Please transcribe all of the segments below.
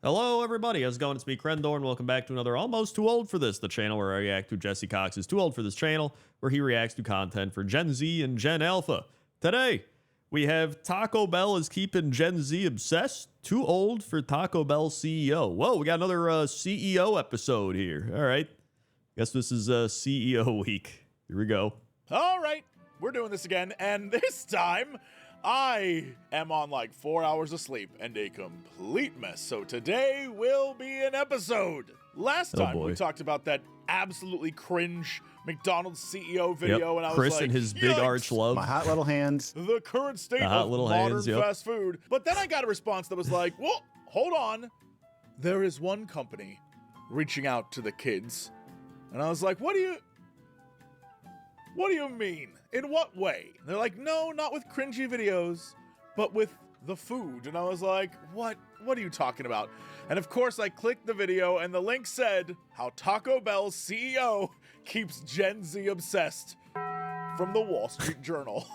Hello, everybody. How's it going? It's me, Crendor, and welcome back to another Almost Too Old for This, the channel where I react to Jesse Cox's Too Old for This channel, where he reacts to content for Gen Z and Gen Alpha. Today, we have Taco Bell is keeping Gen Z obsessed. Too old for Taco Bell CEO. Whoa, we got another CEO episode here. All right. Guess this is CEO week. Here we go. All right, we're doing this again, and this time I am on like 4 hours of sleep and a complete mess. So today will be an episode. Last time we talked about that absolutely cringe McDonald's CEO video, and I was Chris like, and his big arch love. My hot little hands. The current state of modern fast food. But then I got a response that was like, well, hold on. There is one company reaching out to the kids. And I was like, what do you mean? In what way? And they're like, no, not with cringy videos, but with the food. And I was like, what are you talking about? And of course I clicked the video and the link said how Taco Bell's CEO keeps Gen Z obsessed from the Wall Street Journal.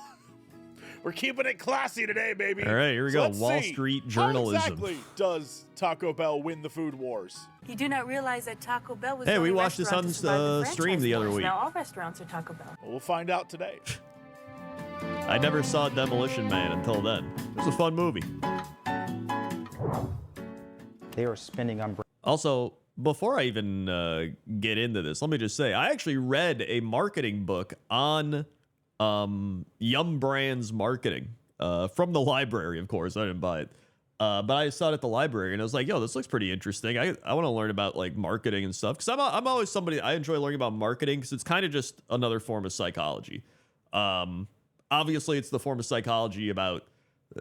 We're keeping it classy today, baby. All right, here we go. Wall Street journalism. How exactly does Taco Bell win the food wars? You do not realize that Taco Bell was. Hey, we watched this on stream the other week. Now all restaurants are Taco Bell. Well, we'll find out today. I never saw Demolition Man until then. It was a fun movie. They are spending on. Also, before I even get into this, let me just say I actually read a marketing book on Yum Brands marketing from the library. Of course, I didn't buy it. But I saw it at the library and I was like, yo, this looks pretty interesting. I want to learn about like marketing and stuff. Cause I'm always somebody, I enjoy learning about marketing because it's kind of just another form of psychology. Obviously it's the form of psychology about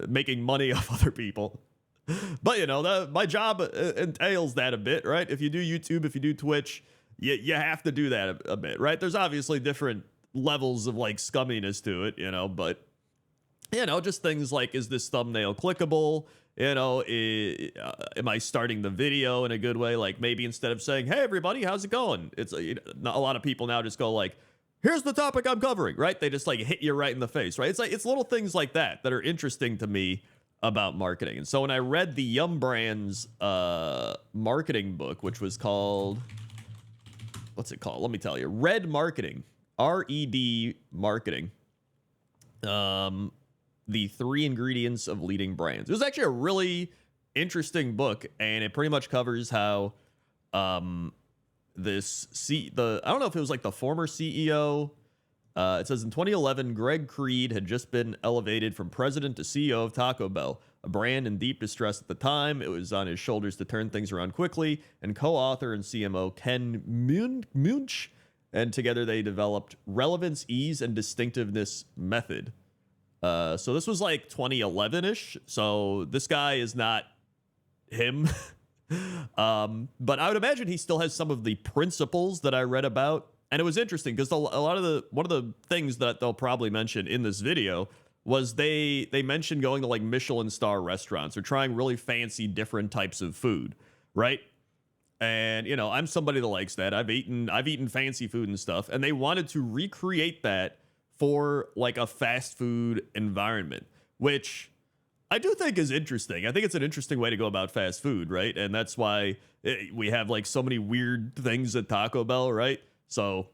making money off other people. But you know, my job entails that a bit, right? If you do YouTube, if you do Twitch, you have to do that a bit, right? There's obviously different levels of like scumminess to it, you know, but you know, just things like, is this thumbnail clickable? You know, am I starting the video in a good way? Like maybe instead of saying, hey, everybody, how's it going? It's a lot of people now just go like, here's the topic I'm covering, right? They just like hit you right in the face, right? It's little things like that that are interesting to me about marketing. And so when I read the Yum Brands marketing book, which was called, what's it called? Let me tell you. Red Marketing, R-E-D Marketing. The 3 ingredients of leading brands. It was actually a really interesting book, and it pretty much covers how I don't know if it was like the former CEO. It says in 2011, Greg Creed had just been elevated from president to CEO of Taco Bell, a brand in deep distress at the time. It was on his shoulders to turn things around quickly, and co-author and CMO Ken Munch, and together they developed Relevance, Ease, and Distinctiveness Method. So this was like 2011-ish. So this guy is not him. But I would imagine he still has some of the principles that I read about. And it was interesting because one of the things that they'll probably mention in this video was they mentioned going to like Michelin star restaurants or trying really fancy different types of food, right? And you know, I'm somebody that likes that. I've eaten fancy food and stuff, and they wanted to recreate that for like a fast food environment, which I do think is interesting. I think it's an interesting way to go about fast food, right? And that's why we have like so many weird things at Taco Bell, right? So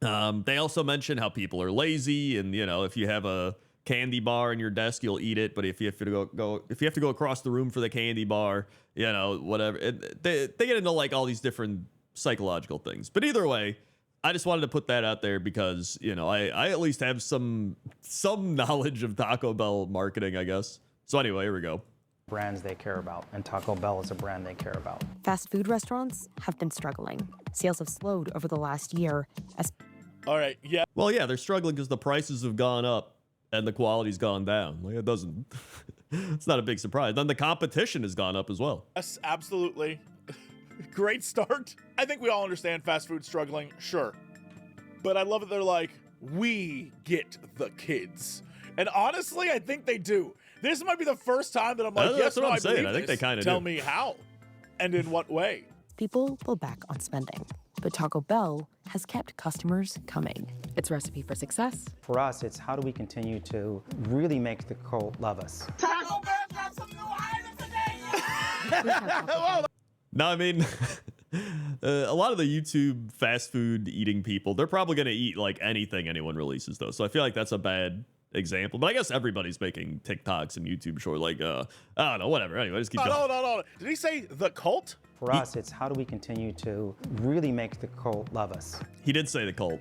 they also mention how people are lazy, and you know, if you have a candy bar in your desk, you'll eat it, but if you have to go across the room for the candy bar, you know, whatever. They get into like all these different psychological things. But either way, I just wanted to put that out there because, you know, I at least have some knowledge of Taco Bell marketing, I guess. So anyway, here we go. Brands they care about, and Taco Bell is a brand they care about. Fast food restaurants have been struggling. Sales have slowed over the last year. All right, yeah. Well, yeah, they're struggling because the prices have gone up and the quality's gone down. Like it doesn't, it's not a big surprise. Then the competition has gone up as well. Yes, absolutely. Great start. I think we all understand fast food struggling, sure. But I love that they're like, we get the kids. And honestly, I think they do. This might be the first time that I'm like, yes, no, I believe this. I think they kind of do. Tell me how and in what way. People pull back on spending, but Taco Bell has kept customers coming. Its recipe for success? For us, it's how do we continue to really make the cult love us. Taco Bell got some new items today. No, I mean, a lot of the YouTube fast food eating people, they're probably going to eat like anything anyone releases, though. So I feel like that's a bad example. But I guess everybody's making TikToks and YouTube shorts. Like, I don't know, whatever. Anyway, just keep going. No. Did he say the cult? For us, it's how do we continue to really make the cult love us? He did say the cult.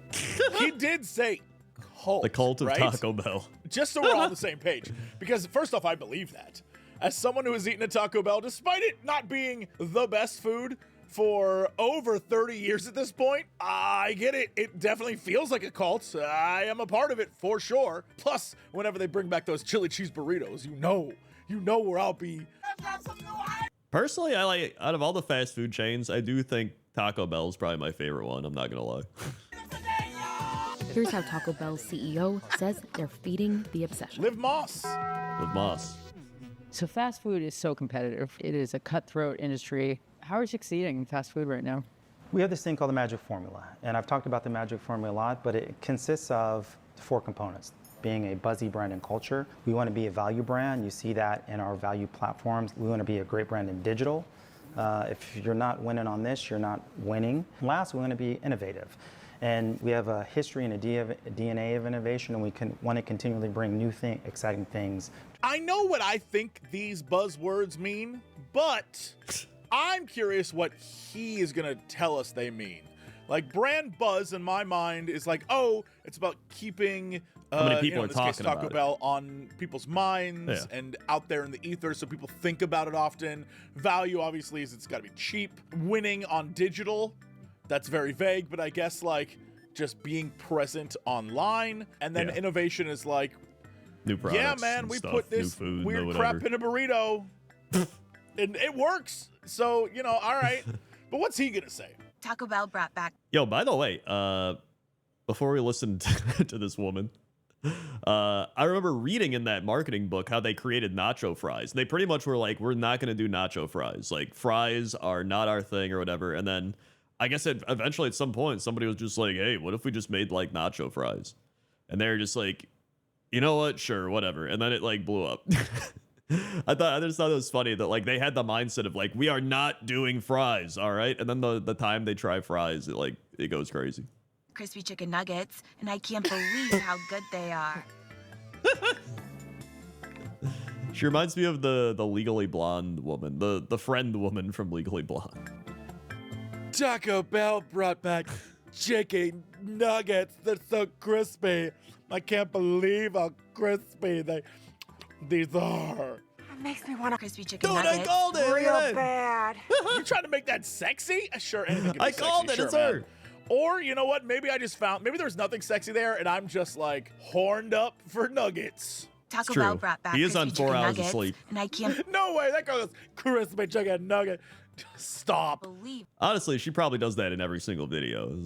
He did say cult. The cult of right? Taco Bell. Just so we're all on the same page. Because first off, I believe that. As someone who has eaten at Taco Bell, despite it not being the best food for over 30 years at this point, I get it. It definitely feels like a cult. I am a part of it for sure. Plus, whenever they bring back those chili cheese burritos, you know where I'll be. Personally, I like, out of all the fast food chains, I do think Taco Bell is probably my favorite one. I'm not going to lie. Here's how Taco Bell's CEO says they're feeding the obsession. Liv Moss. With Moss. So fast food is so competitive. It is a cutthroat industry. How are you succeeding in fast food right now? We have this thing called the magic formula, and I've talked about the magic formula a lot, but it consists of 4 components. Being a buzzy brand and culture, we want to be a value brand. You see that in our value platforms. We want to be a great brand in digital. If you're not winning on this, you're not winning. Last, we want to be innovative. And we have a history and a DNA of innovation, and we want to continually bring new exciting things. I know what I think these buzzwords mean, but I'm curious what he is going to tell us they mean. Like, brand buzz in my mind is like, oh, it's about keeping how many people in are this case, talking Taco about Bell on people's minds and out there in the ether so people think about it often. Value, obviously, is it's got to be cheap. Winning on digital, that's very vague, but I guess like just being present online. And then innovation is like, new products. Yeah, man, we put this food, weird crap in a burrito. And it works. So, all right. But what's he going to say? Taco Bell brought back. Yo, by the way, before we listened to this woman, I remember reading in that marketing book how they created nacho fries. They pretty much were like, we're not going to do nacho fries. Like, fries are not our thing or whatever. And then I guess eventually at some point, somebody was just like, hey, what if we just made like nacho fries? And they were just like, you know what? Sure, whatever. And then it like blew up. I just thought it was funny that like they had the mindset of like, we are not doing fries, all right? And then the time they try fries, it goes crazy. Crispy chicken nuggets, and I can't believe how good they are. She reminds me of the Legally Blonde woman, the friend woman from Legally Blonde. Taco Bell brought back chicken nuggets. They're so crispy. I can't believe how crispy these are. It makes me want a crispy chicken Dude, nuggets. I called it. Real bad. You trying to make that sexy? Sure, anything can be I sexy. called it. Sure, It's man. her. Or, you know what? Maybe there's nothing sexy there, and I'm just like horned up for nuggets. Taco true. Bell brought back He is crispy on 4 chicken hours of nuggets, sleep. and I can't No way, that goes crispy chicken nugget. Stop. believe. Honestly, she probably does that in every single video.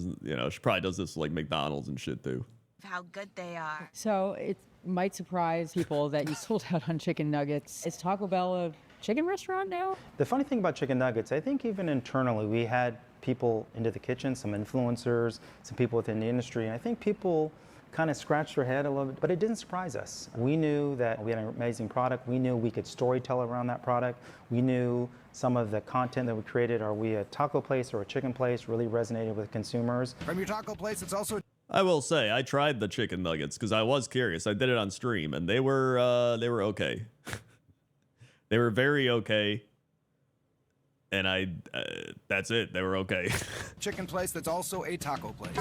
She probably does this like McDonald's and shit too. How good they are. So it might surprise people that you sold out on chicken nuggets. Is Taco Bell a chicken restaurant now? The funny thing about chicken nuggets, I think even internally, we had people into the kitchen, some influencers, some people within the industry, and I think people kind of scratched their head a little bit, but it didn't surprise us. We knew that we had an amazing product. We knew we could storytell around that product. We knew some of the content that we created, are we a taco place or a chicken place, really resonated with consumers. From your taco place, it's also I will say I tried the chicken nuggets because I was curious. I did it on stream and they were okay. They were very okay. And that's it. They were okay. chicken place that's also a taco place.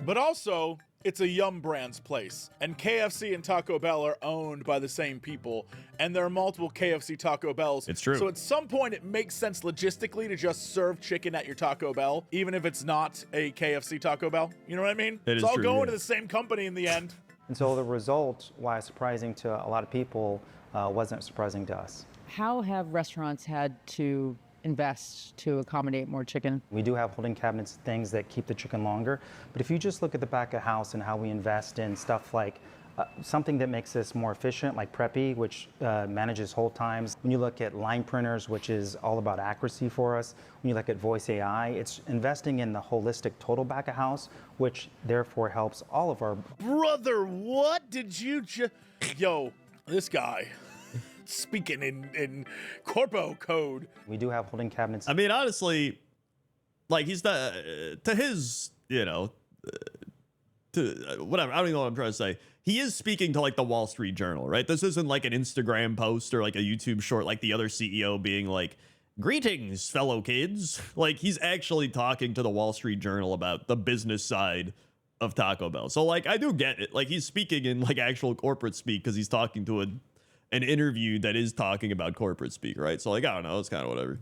But also, it's a Yum Brands place, and KFC and Taco Bell are owned by the same people, and there are multiple KFC Taco Bells. It's true. So at some point, it makes sense logistically to just serve chicken at your Taco Bell, even if it's not a KFC Taco Bell. You know what I mean? It It's is all true, going yeah. to the same company in the end. And so the result, why surprising to a lot of people, wasn't surprising to us. How have restaurants had to invest to accommodate more chicken? We do have holding cabinets, things that keep the chicken longer. But if you just look at the back of house and how we invest in stuff like something that makes us more efficient, like Preppy, which manages hold times. When you look at line printers, which is all about accuracy for us. When you look at voice AI, it's investing in the holistic total back of house, which therefore helps all of our... Brother, what did you just... Yo, this guy. speaking in corpo code. We do have holding cabinets. I mean, honestly, like he's the to his, you know, to whatever. I don't even know what I'm trying to say. He is speaking to like the Wall Street Journal, right? This isn't like an Instagram post or like a YouTube short, like the other CEO being like, "Greetings, fellow kids." Like he's actually talking to the Wall Street Journal about the business side of Taco Bell. So like I do get it. Like he's speaking in like actual corporate speak because he's talking to an interview that is talking about corporate speak, right? So like I don't know, it's kind of whatever.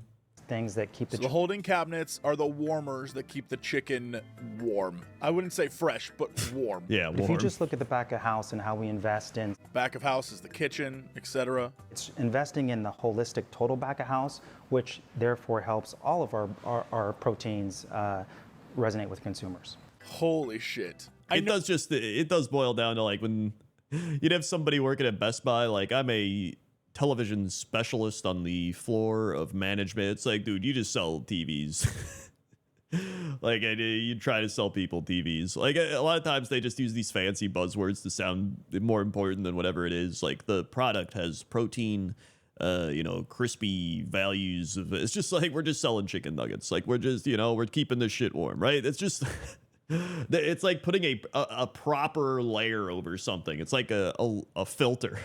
Things that keep So the holding cabinets are the warmers that keep the chicken warm. I wouldn't say fresh, but warm. Yeah, If you warm. just look at the back of house and how we invest in, Back of house is the kitchen, etc. it's investing in the holistic total back of house, which therefore helps all of our proteins resonate with consumers. Holy shit. It does boil down to like when you'd have somebody working at Best Buy, like I'm a television specialist on the floor of management. It's like, dude, you just sell TVs. Like you try to sell people TVs. Like a lot of times they just use these fancy buzzwords to sound more important than whatever it is. Like the product has protein, crispy values of, it's just like we're just selling chicken nuggets. Like we're just, we're keeping this shit warm, right? It's just it's like putting a proper layer over something. It's like a filter.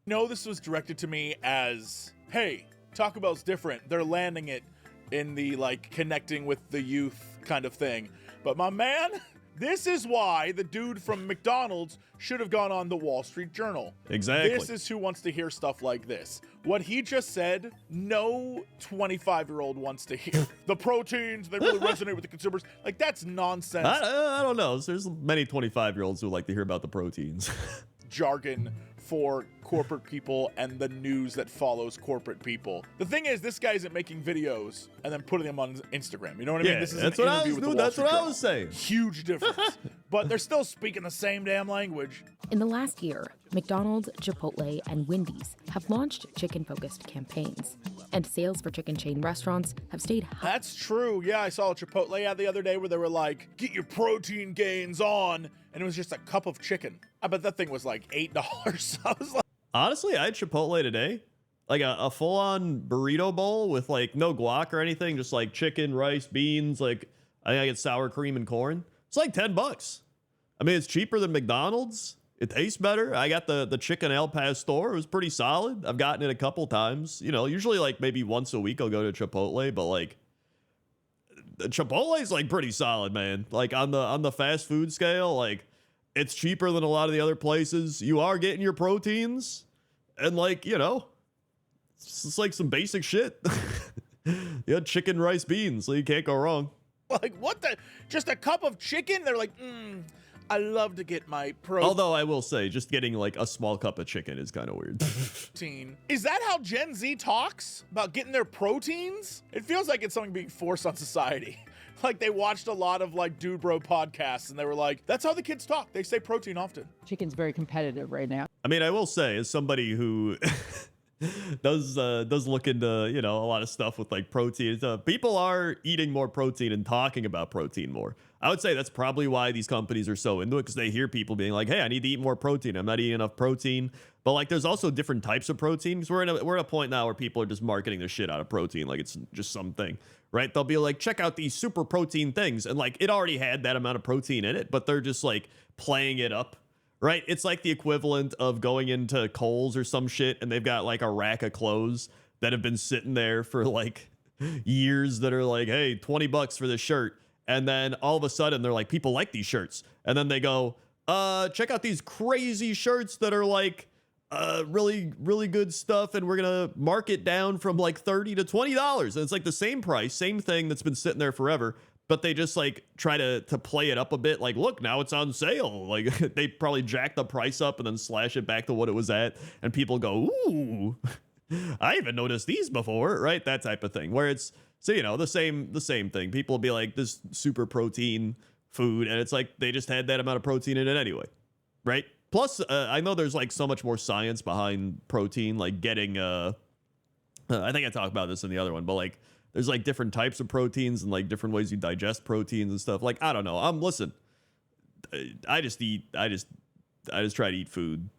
No, this was directed to me as, hey, Taco Bell's different. They're landing it in the like connecting with the youth kind of thing. But my man, this is why the dude from McDonald's should have gone on the Wall Street Journal. Exactly. This is who wants to hear stuff like this. What he just said, no 25-year-old wants to hear. The proteins, they really resonate with the consumers. Like, that's nonsense. I don't know. There's many 25-year-olds who like to hear about the proteins. Jargon for corporate people and the news that follows corporate people. The thing is, this guy isn't making videos and then putting them on Instagram. You know what I mean? Yeah, This is that's an what I interview was with the doing. Wall That's Street what I Journal. was saying. Huge difference. But they're still speaking the same damn language. In the last year, McDonald's, Chipotle, and Wendy's have launched chicken-focused campaigns, and sales for chicken chain restaurants have stayed high. That's true. Yeah, I saw a Chipotle ad the other day where they were like, get your protein gains on. And it was just a cup of chicken. I bet that thing was like $8. I was like, Honestly, I had Chipotle today. Like a full-on burrito bowl with like no guac or anything, just like chicken, rice, beans. Like I think I get sour cream and corn. It's like $10. I mean, it's cheaper than McDonald's. It tastes better. I got the chicken El Pastor. It was pretty solid. I've gotten it a couple times. Usually like maybe once a week I'll go to Chipotle, but like the Chipotle's like pretty solid, man. Like on the fast food scale, like it's cheaper than a lot of the other places. You are getting your proteins. And like, it's just like some basic shit. You had chicken, rice, beans, so you can't go wrong. like, what the? Just a cup of chicken? They're like, I love to get my protein. Although I will say, just getting like a small cup of chicken is kind of weird. Is that how Gen Z talks about getting their proteins? It feels like it's something being forced on society. Like they watched a lot of like Dude Bro podcasts and they were like, that's how the kids talk. They say protein often. Chicken's very competitive right now. I mean, I will say, as somebody who does look into a lot of stuff with like protein, people are eating more protein and talking about protein more. I would say that's probably why these companies are so into it, because they hear people being like, hey, I need to eat more protein. I'm not eating enough protein. But like there's also different types of protein, because we're at a point now where people are just marketing the shit out of protein like it's just something, right? They'll be like, check out these super protein things, and like it already had that amount of protein in it, but they're just like playing it up, right? It's like the equivalent of going into Kohl's or some shit and they've got like a rack of clothes that have been sitting there for like years that are like, hey, $20 for this shirt. And then all of a sudden they're like, people like these shirts. And then they go, check out these crazy shirts that are like really, really good stuff. And we're going to mark it down from like $30 to $20. And it's like the same price, same thing that's been sitting there forever. But they just like try to play it up a bit. Like, look, now it's on sale. Like they probably jack the price up and then slash it back to what it was at. And people go, ooh, I haven't noticed these before, right? That type of thing. Where it's, so, the same thing. People will be like, this super protein food. And it's like, they just had that amount of protein in it anyway, right? Plus, I know there's like so much more science behind protein, like getting, I think I talked about this in the other one, but like, there's like different types of proteins and like different ways you digest proteins and stuff. Like, I don't know. Listen, I just try to eat food.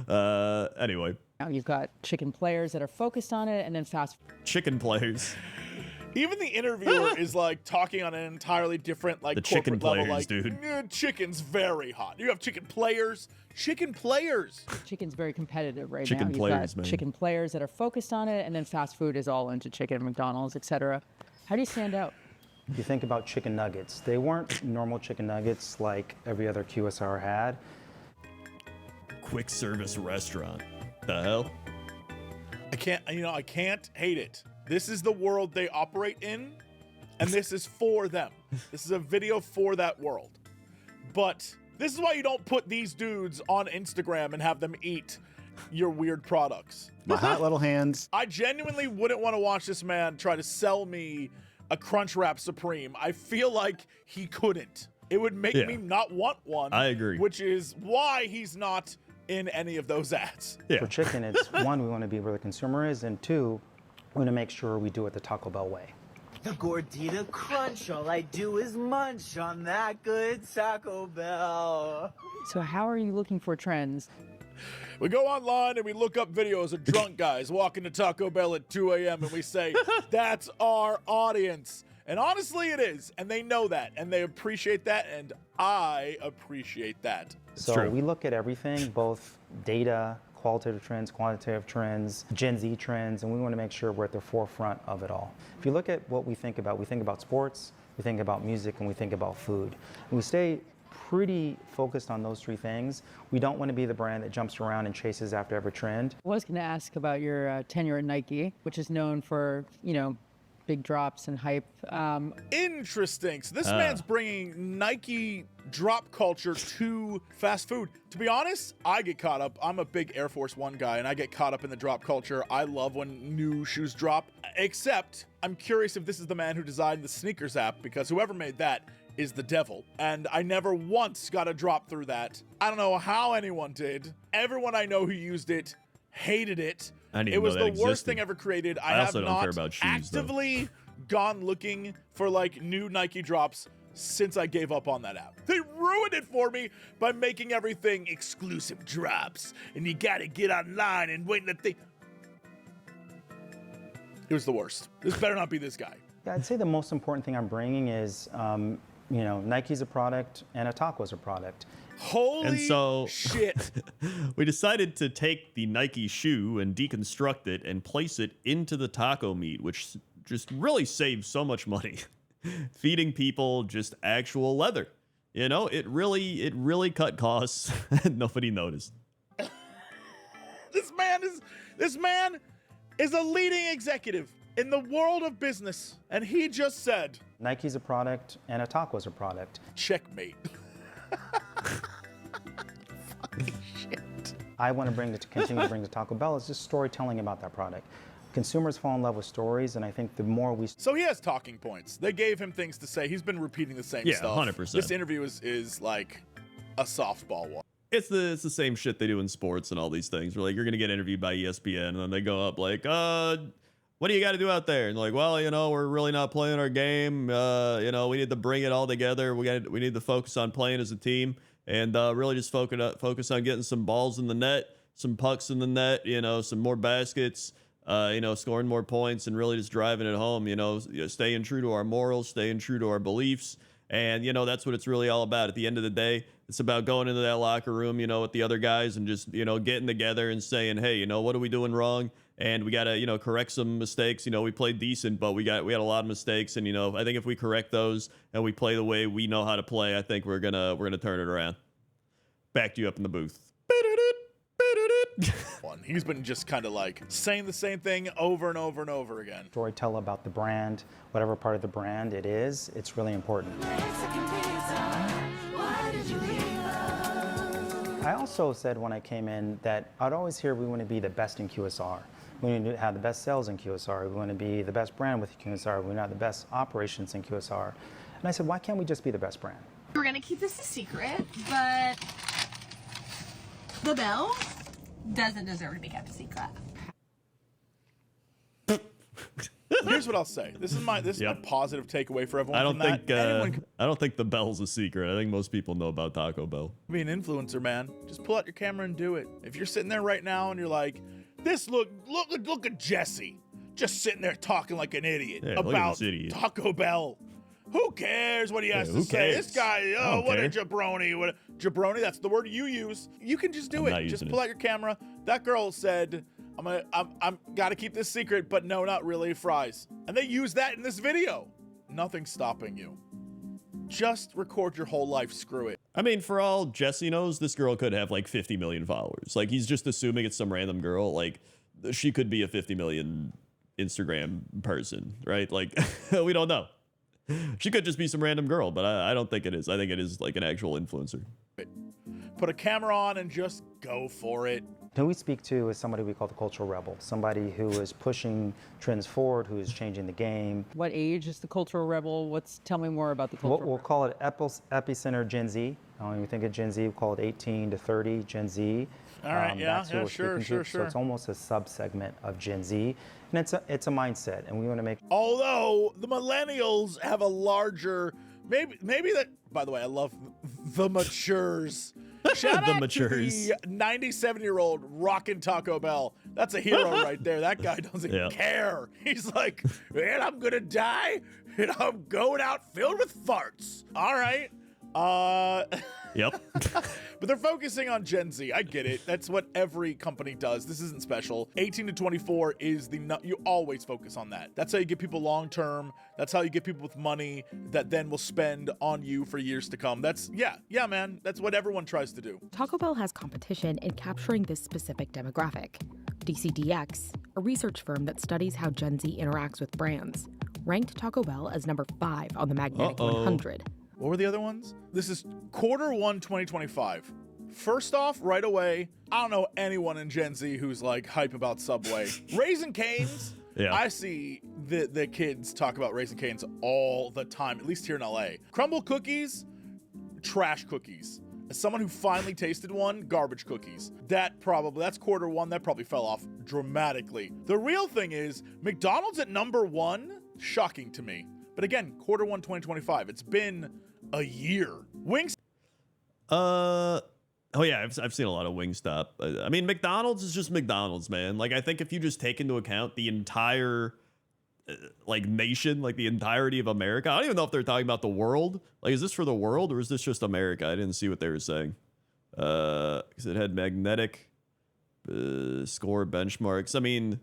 Anyway, Now you've got chicken players that are focused on it, and then fast. Chicken players. Even the interviewer is like talking on an entirely different like The chicken corporate level, players, like, dude. Chicken's very hot. You have chicken players. Chicken players. Chicken's very competitive right Chicken now. players, You've got man. chicken players that are focused on it, and then fast food is all into chicken, McDonald's, etc. How do you stand out? If you think about chicken nuggets, they weren't normal chicken nuggets like every other QSR had. Quick service restaurant. The hell? I can't hate it. This is the world they operate in, and this is for them. This is a video for that world. But this is why you don't put these dudes on Instagram and have them eat your weird products. My hot little hands. I genuinely wouldn't want to watch this man try to sell me a Crunchwrap Supreme. I feel like he couldn't. It would make Yeah. me not want one. I agree. Which is why he's not in any of those ads. Yeah. For chicken, it's one, we want to be where the consumer is, and two, we want to make sure we do it the Taco Bell way. The Gordita Crunch, all I do is munch on that good Taco Bell. So how are you looking for trends? We go online and we look up videos of drunk guys walking to Taco Bell at 2 a.m. and we say, that's our audience. And honestly, it is. And they know that. And they appreciate that. And I appreciate that. So true. we look at everything, both data, qualitative trends, quantitative trends, Gen Z trends, and we want to make sure we're at the forefront of it all. If you look at what we think about sports, we think about music, and we think about food. And we stay pretty focused on those three things. We don't want to be the brand that jumps around and chases after every trend. I was going to ask about your tenure at Nike, which is known for, big drops and hype. Interesting. So this man's bringing Nike drop culture to fast food. To be honest, I get caught up. I'm a big Air Force One guy, and I get caught up in the drop culture. I love when new shoes drop, except I'm curious if this is the man who designed the sneakers app, because whoever made that is the devil. And I never once got a drop through that. I don't know how anyone did. Everyone I know who used it hated it. I didn't It even was know the that worst existed. thing ever created. I I have also don't not care about shoes, though. actively gone looking for like new Nike drops since I gave up on that app. They ruined it for me by making everything exclusive drops, and you gotta get online and wait in the thing. It was the worst. This better not be this guy. Yeah, I'd say the most important thing I'm bringing is, Nike's a product and a taco's a product. Holy And so- shit. We decided to take the Nike shoe and deconstruct it and place it into the taco meat, which just really saves so much money. Feeding people just actual leather. It really cut costs and nobody noticed. This man is a leading executive in the world of business, and he just said, Nike's a product and a taco's a product. checkmate. I want to continue to bring to Taco Bell is just storytelling about that product. Consumers fall in love with stories, and I think the more we So he has talking points. They gave him things to say. He's been repeating the same Yeah, stuff. 100%. This interview is like a softball one. It's the same shit they do in sports and all these things. We're like, you're gonna get interviewed by ESPN, and then they go up like, what do you got to do out there? And they're like, well, we're really not playing our game. We need to bring it all together. We need to focus on playing as a team, and really just focus on getting some balls in the net, some pucks in the net, some more baskets, scoring more points, and really just driving it home. Staying true to our morals, staying true to our beliefs. And, that's what it's really all about. At the end of the day, it's about going into that locker room, with the other guys and just, getting together and saying, hey, what are we doing wrong? And we got to, correct some mistakes. We played decent, but we had a lot of mistakes. And, I think if we correct those and we play the way we know how to play, I think we're gonna turn it around. Back to you up in the booth. One. He's been just kind of like saying the same thing over and over and over again. storytell about the brand, whatever part of the brand it is, it's really important. I also said when I came in that I'd always hear we want to be the best in QSR. We need to have the best sales in QSR. We want to be the best brand with QSR. We want to have the best operations in QSR. And I said, why can't we just be the best brand? We're gonna keep this a secret, but the bell doesn't deserve to be kept a secret. Here's what I'll say. This is my positive takeaway for everyone. I don't from that. think Anyone can I don't think the bell's a secret. I think most people know about Taco Bell. be an influencer, man. Just pull out your camera and do it. If you're sitting there right now and you're like, Look at Jesse, just sitting there talking like an idiot Yeah, look at about this idiot. Taco Bell. Who cares what he has to who say? cares? This guy, I oh, don't what care. a jabroni. What a jabroni, that's the word you use. You can just do I'm not it. Just using pull it. out your camera. That girl said, I'm gotta keep this secret, but no, not really, fries. And they use that in this video. Nothing's stopping you. Just record your whole life, screw it. I mean, for all Jesse knows, this girl could have like 50 million followers. Like, he's just assuming it's some random girl. Like, she could be a 50 million Instagram person, right? Like, we don't know. She could just be some random girl, but I don't think it is. I think it is like an actual influencer. Put a camera on and just go for it. Who we speak to is somebody we call the cultural rebel, somebody who is pushing trends forward, who is changing the game. What age is the cultural rebel? Tell me more about the cultural We'll rebel. call it epicenter Gen Z. When we think of Gen Z, we call it 18 to 30 Gen Z. All right, That's who we're sure. speaking to. So it's almost a subsegment of Gen Z, and it's a mindset, and we want to make. Although the millennials have a larger, maybe that. By the way, I love the matures. Shout The out matures. to the 97-year-old rocking Taco Bell. That's a hero right there. That guy doesn't Yeah. care. He's like, man, I'm gonna die, and I'm going out filled with farts. All right. Yep. But they're focusing on Gen Z. I get it. That's what every company does. This isn't special. 18 to 24 is you always focus on that. That's how you get people long term. That's how you get people with money that then will spend on you for years to come. Yeah, man. That's what everyone tries to do. Taco Bell has competition in capturing this specific demographic. DCDX, a research firm that studies how Gen Z interacts with brands, ranked Taco Bell as number 5 on the Magnetic 100. What were the other ones? This is Q1 2025. First off, right away, I don't know anyone in Gen Z who's like hype about Subway. Raisin Canes. Yeah. I see the kids talk about Raisin Canes all the time, at least here in LA. Crumble cookies, trash cookies. As someone who finally tasted one, garbage cookies. That's Q1. That probably fell off dramatically. The real thing is McDonald's at number 1, shocking to me. But again, Q1 2025. It's been a year. Wings. Oh yeah, I've seen a lot of Wingstop. I mean, McDonald's is just McDonald's, man. Like, I think if you just take into account the entire like nation, like the entirety of America, I don't even know if they're talking about the world. Like, is this for the world or is this just America? I didn't see what they were saying. Because it had magnetic score benchmarks. I mean,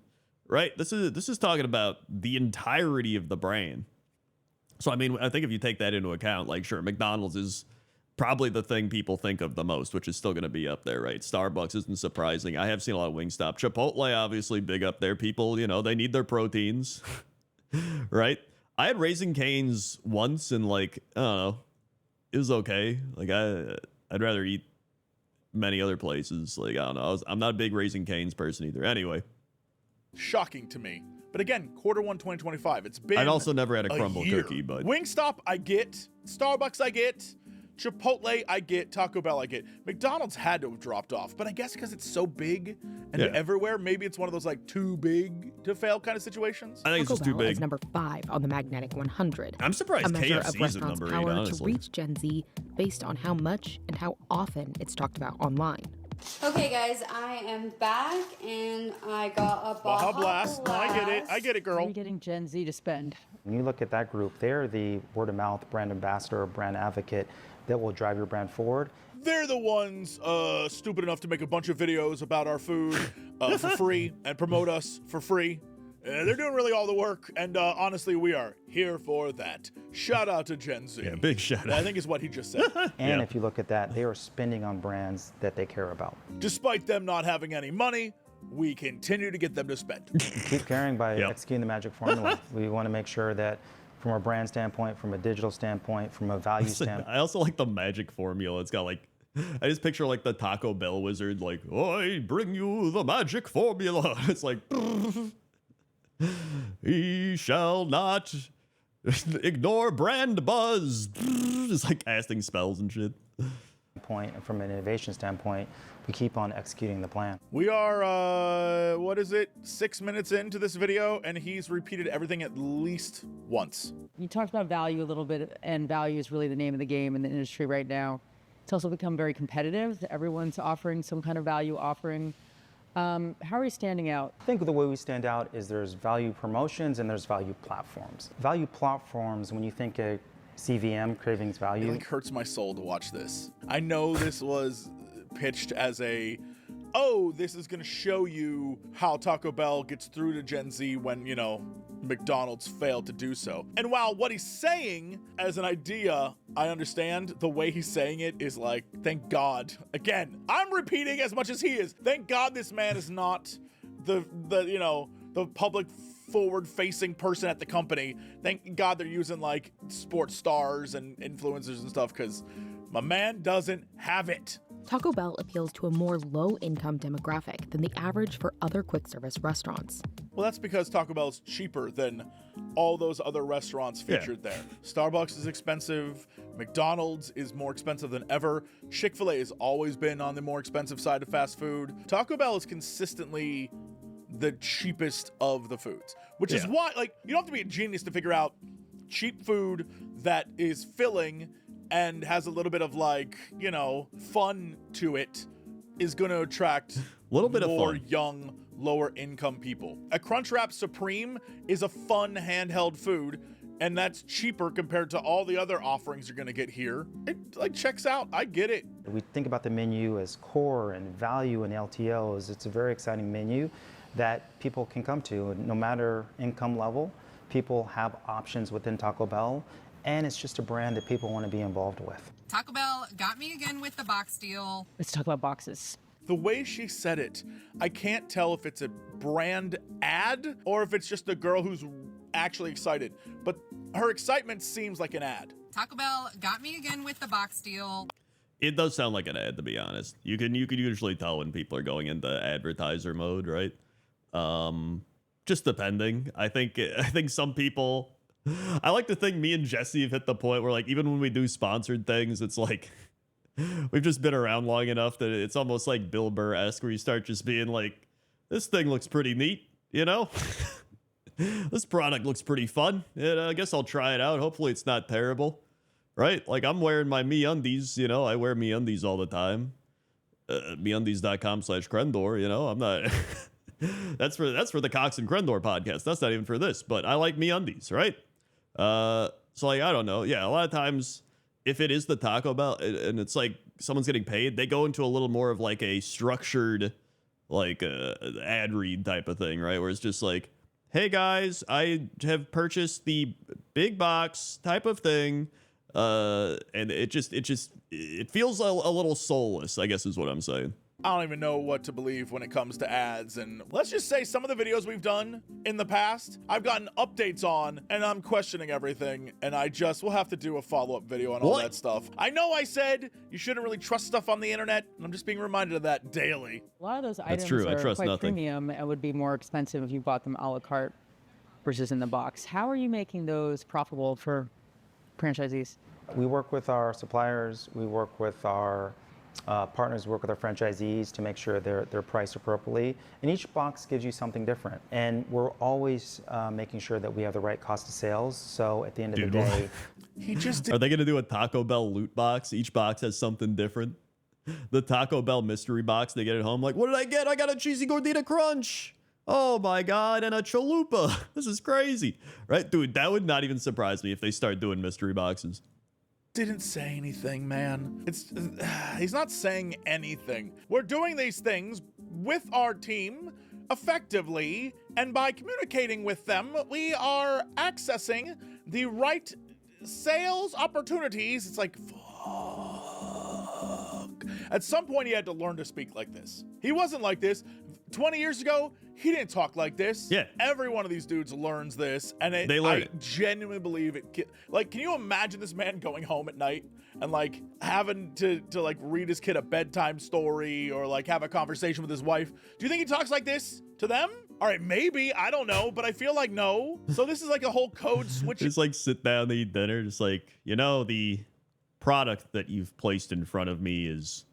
right? This is talking about the entirety of the brand. So, I mean, I think if you take that into account, like, sure, McDonald's is probably the thing people think of the most, which is still going to be up there, right? Starbucks isn't surprising. I have seen a lot of Wingstop. Chipotle, obviously, big up there. People, they need their proteins, right? I had Raisin Canes once, and, like, I don't know, it was okay. Like, I'd rather eat many other places. Like, I don't know. I'm not a big Raisin Canes person either. Anyway. Shocking to me. But again, Q1 2025. It's been I'd also never had a crumble year. cookie, but Wingstop, I get. Starbucks, I get. Chipotle, I get. Taco Bell, I get. McDonald's had to have dropped off, but I guess because it's so big and everywhere, maybe it's one of those like too big to fail kind of situations. I think it's Taco just too Bell big. is number 5 on the Magnetic 100. I'm surprised a measure of KFC isn't restaurants' number 8, power to honestly. reach Gen Z based on how much and how often it's talked about online. Okay, guys, I am back, and I got a Baja Blast. No, I get it, How are girl. you getting Gen Z to spend? When you look at that group, they're the word of mouth brand ambassador, brand advocate that will drive your brand forward. They're the ones stupid enough to make a bunch of videos about our food for free and promote us for free. They're doing really all the work, and honestly, we are here for that. Shout out to Gen Z. Yeah, big shout out. I think is what he just said. And if you look at that, they are spending on brands that they care about. Despite them not having any money, we continue to get them to spend. Keep caring by executing the magic formula. We want to make sure that from a brand standpoint, from a digital standpoint, from a value standpoint. I also like the magic formula. It's got like, I just picture like the Taco Bell wizard, like, I bring you the magic formula. It's like, he shall not ignore brand buzz. Just like casting spells and shit. And from an innovation standpoint, we keep on executing the plan. We are, 6 minutes into this video, and he's repeated everything at least once. You talked about value a little bit, and value is really the name of the game in the industry right now. It's also become very competitive. Everyone's offering some kind of value offering. How are we standing out? I think the way we stand out is there's value promotions and there's value platforms. Value platforms, when you think of CVM, cravings value. It like hurts my soul to watch this. I know this was pitched as a, oh, this is going to show you how Taco Bell gets through to Gen Z when, you know, McDonald's failed to do so. And while what he's saying as an idea, I understand, the way he's saying it is like, thank God. Again, I'm repeating as much as he is. Thank God this man is not the you know, the public forward-facing person at the company. Thank God they're using like sports stars and influencers and stuff, because my man doesn't have it. Taco Bell appeals to a more low-income demographic than the average for other quick-service restaurants. Well, that's because Taco Bell is cheaper than all those other restaurants featured there. Starbucks is expensive. McDonald's is more expensive than ever. Chick-fil-A has always been on the more expensive side of fast food. Taco Bell is consistently the cheapest of the foods, which is why, like, you don't have to be a genius to figure out cheap food that is filling and has a little bit of, like, you know, fun to it is going to attract a little bit more of fun. young, lower income people. A Crunchwrap Supreme is a fun handheld food, and that's cheaper compared to all the other offerings you're going to get here. It like checks out. I get it. We think about the menu as core and value and LTOs. It's a very exciting menu that people can come to no matter income level. People have options within Taco Bell, and it's just a brand that people want to be involved with. Taco Bell got me again with the box deal. Let's talk about boxes. The way she said it, I can't tell if it's a brand ad or if it's just a girl who's actually excited, but her excitement seems like an ad. Taco Bell got me again with the box deal. It does sound like an ad, to be honest. You can usually tell when people are going into advertiser mode, right? Just depending. I think some people, I like to think me and Jesse have hit the point where, like, even when we do sponsored things, it's like we've just been around long enough that it's almost like Bill Burr-esque, where you start just being like, this thing looks pretty neat, you know? This product looks pretty fun. And I guess I'll try it out. Hopefully it's not terrible, right? Like, I'm wearing my MeUndies, you know? I wear MeUndies all the time. MeUndies.com/Crendor, you know? I'm not... That's for the Cox and Crendor podcast. That's not even for this, but I like MeUndies, right? So, like, I don't know. Yeah, a lot of times, if it is the Taco Bell and it's like someone's getting paid, they go into a little more of like a structured, like, ad read type of thing, right? Where it's just like, hey guys, I have purchased the big box type of thing, and it feels a little soulless, I guess is what I'm saying. I don't even know what to believe when it comes to ads. And let's just say some of the videos we've done in the past, I've gotten updates on, and I'm questioning everything. And we'll have to do a follow-up video on all that stuff. I know I said you shouldn't really trust stuff on the internet, and I'm just being reminded of that daily. A lot of those That's items true. I are trust quite nothing. premium and would be more expensive if you bought them a la carte versus in the box. How are you making those profitable for franchisees? We work with our suppliers, we work with our partners, work with our franchisees to make sure they're priced appropriately. And each box gives you something different. And we're always making sure that we have the right cost of sales. So at the end of the day, Are they going to do a Taco Bell loot box? Each box has something different. The Taco Bell mystery box, they get it home like, what did I get? I got a cheesy gordita crunch. Oh my God, and a chalupa. This is crazy. Right, dude, that would not even surprise me if they start doing mystery boxes. Didn't say anything, man. He's not saying anything. We're doing these things with our team effectively, and by communicating with them, we are accessing the right sales opportunities. It's like, fuck. At some point, he had to learn to speak like this. He wasn't like this. 20 years ago, he didn't talk like this. Yeah. Every one of these dudes learns this, and They learn I it. genuinely believe it. Like, can you imagine this man going home at night and like having to like read his kid a bedtime story or like have a conversation with his wife? Do you think he talks like this to them? All right, maybe, I don't know, but I feel like no. So this is like a whole code switch. Just like sit down and eat dinner. Just like, you know, the product that you've placed in front of me is,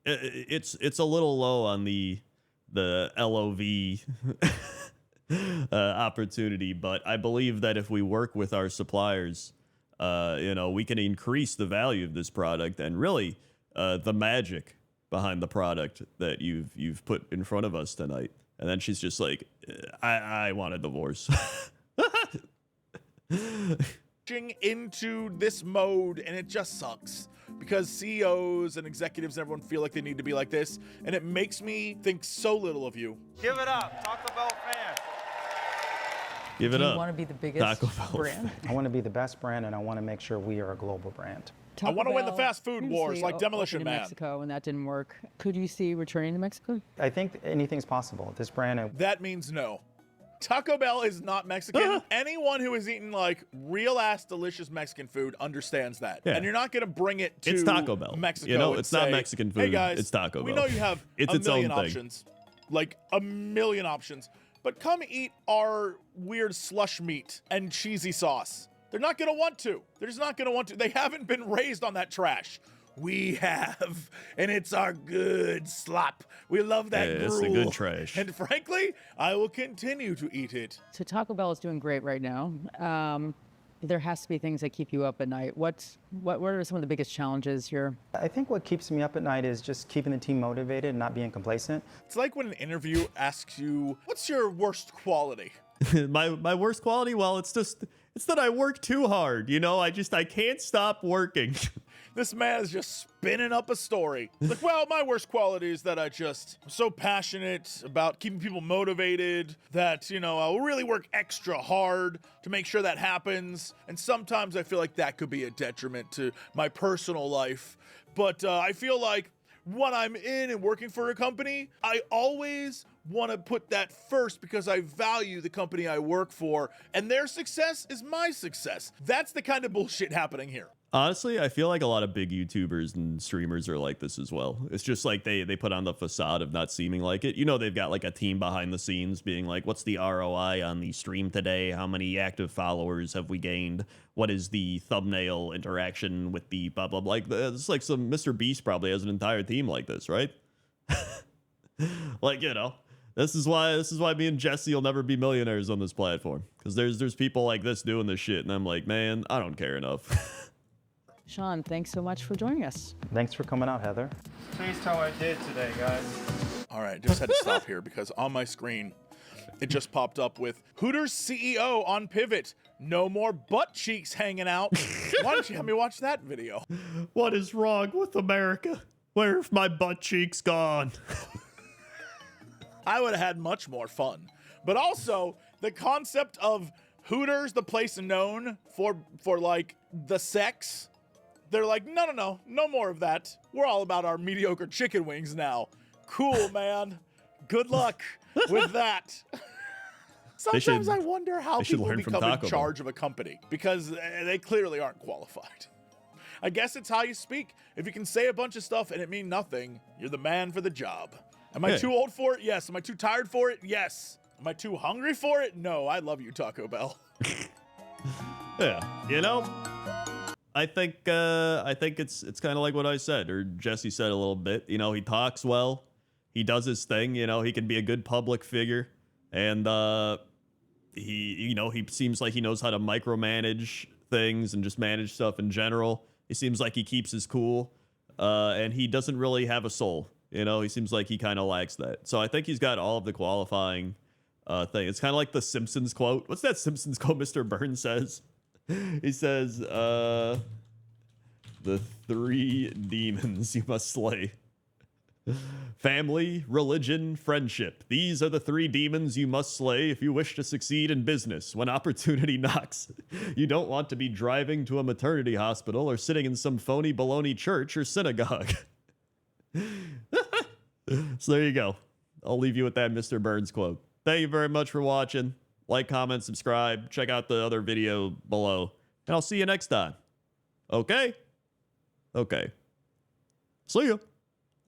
it's a little low on the LOV opportunity, but I believe that if we work with our suppliers, you know, we can increase the value of this product, and really the magic behind the product that you've put in front of us tonight. And then she's just like, I want a divorce. Into this mode, and it just sucks because CEOs and executives and everyone feel like they need to be like this, and it makes me think so little of you. Give it up, Taco Bell fans. Give it up. Do you want to be the biggest brand? I want to be the best brand, and I want to make sure we are a global brand. I want to win the fast food wars previously like Demolition opened Man. in Mexico, and that didn't work. Could you see returning to Mexico? I think anything's possible. This brand. That means no. Taco Bell is not Mexican. Anyone who has eaten like real ass delicious Mexican food understands that. Yeah. And you're not going to bring it to It's Taco Bell. Mexico. You know, and it's not say, Mexican food. Hey guys, it's Taco Bell. We know you have it's a its million own thing. options. Like a million options. But come eat our weird slush meat and cheesy sauce. They're not going to want to. They're just not going to want to. They haven't been raised on that trash. We have, and it's our good slop. We love that gruel. It's the good trash. And frankly, I will continue to eat it. So Taco Bell is doing great right now. There has to be things that keep you up at night. What are some of the biggest challenges here? I think what keeps me up at night is just keeping the team motivated and not being complacent. It's like when an interview asks you, what's your worst quality? my worst quality? Well, it's that I work too hard. You know, I can't stop working. This man is just spinning up a story. Like, well, my worst quality is that I'm so passionate about keeping people motivated that, you know, I'll really work extra hard to make sure that happens. And sometimes I feel like that could be a detriment to my personal life. But I feel like when I'm in and working for a company, I always want to put that first because I value the company I work for, and their success is my success. That's the kind of bullshit happening here. Honestly, I feel like a lot of big YouTubers and streamers are like this as well. It's just like they put on the facade of not seeming like it. You know, they've got like a team behind the scenes being like, what's the ROI on the stream today? How many active followers have we gained? What is the thumbnail interaction with the blah, blah, blah? Like, it's like some Mr. Beast probably has an entire team like this, right? Like, you know, this is why me and Jesse will never be millionaires on this platform. Because there's people like this doing this shit. And I'm like, man, I don't care enough. Sean, thanks so much for joining us. Thanks for coming out, Heather. Please tell I did today, guys. All right, just had to stop here because on my screen, it just popped up with Hooters CEO on pivot. No more butt cheeks hanging out. Why don't you have me watch that video? What is wrong with America? Where have my butt cheeks gone? I would have had much more fun. But also, the concept of Hooters, the place known for like the sex. They're like, no more of that. We're all about our mediocre chicken wings now. Cool, man. Good luck with that. Sometimes I wonder how people become in charge of a company because they clearly aren't qualified. I guess it's how you speak. If you can say a bunch of stuff and it mean nothing, you're the man for the job. Am I too old for it? Yes. Am I too tired for it? Yes. Am I too hungry for it? No. I love you, Taco Bell. Yeah, you know, I think it's kind of like what I said, or Jesse said a little bit. You know, he talks well, he does his thing. You know, he can be a good public figure, and he seems like he knows how to micromanage things and just manage stuff in general. He seems like he keeps his cool, and he doesn't really have a soul. You know, he seems like he kind of lacks that. So I think he's got all of the qualifying thing. It's kind of like the Simpsons quote. What's that Simpsons quote Mr. Burns says? He says, the 3 demons you must slay. Family, religion, friendship. These are the 3 demons you must slay if you wish to succeed in business when opportunity knocks. You don't want to be driving to a maternity hospital or sitting in some phony baloney church or synagogue. So there you go. I'll leave you with that Mr. Burns quote. Thank you very much for watching. Like, comment, subscribe. Check out the other video below. And I'll see you next time. Okay? Okay. See ya.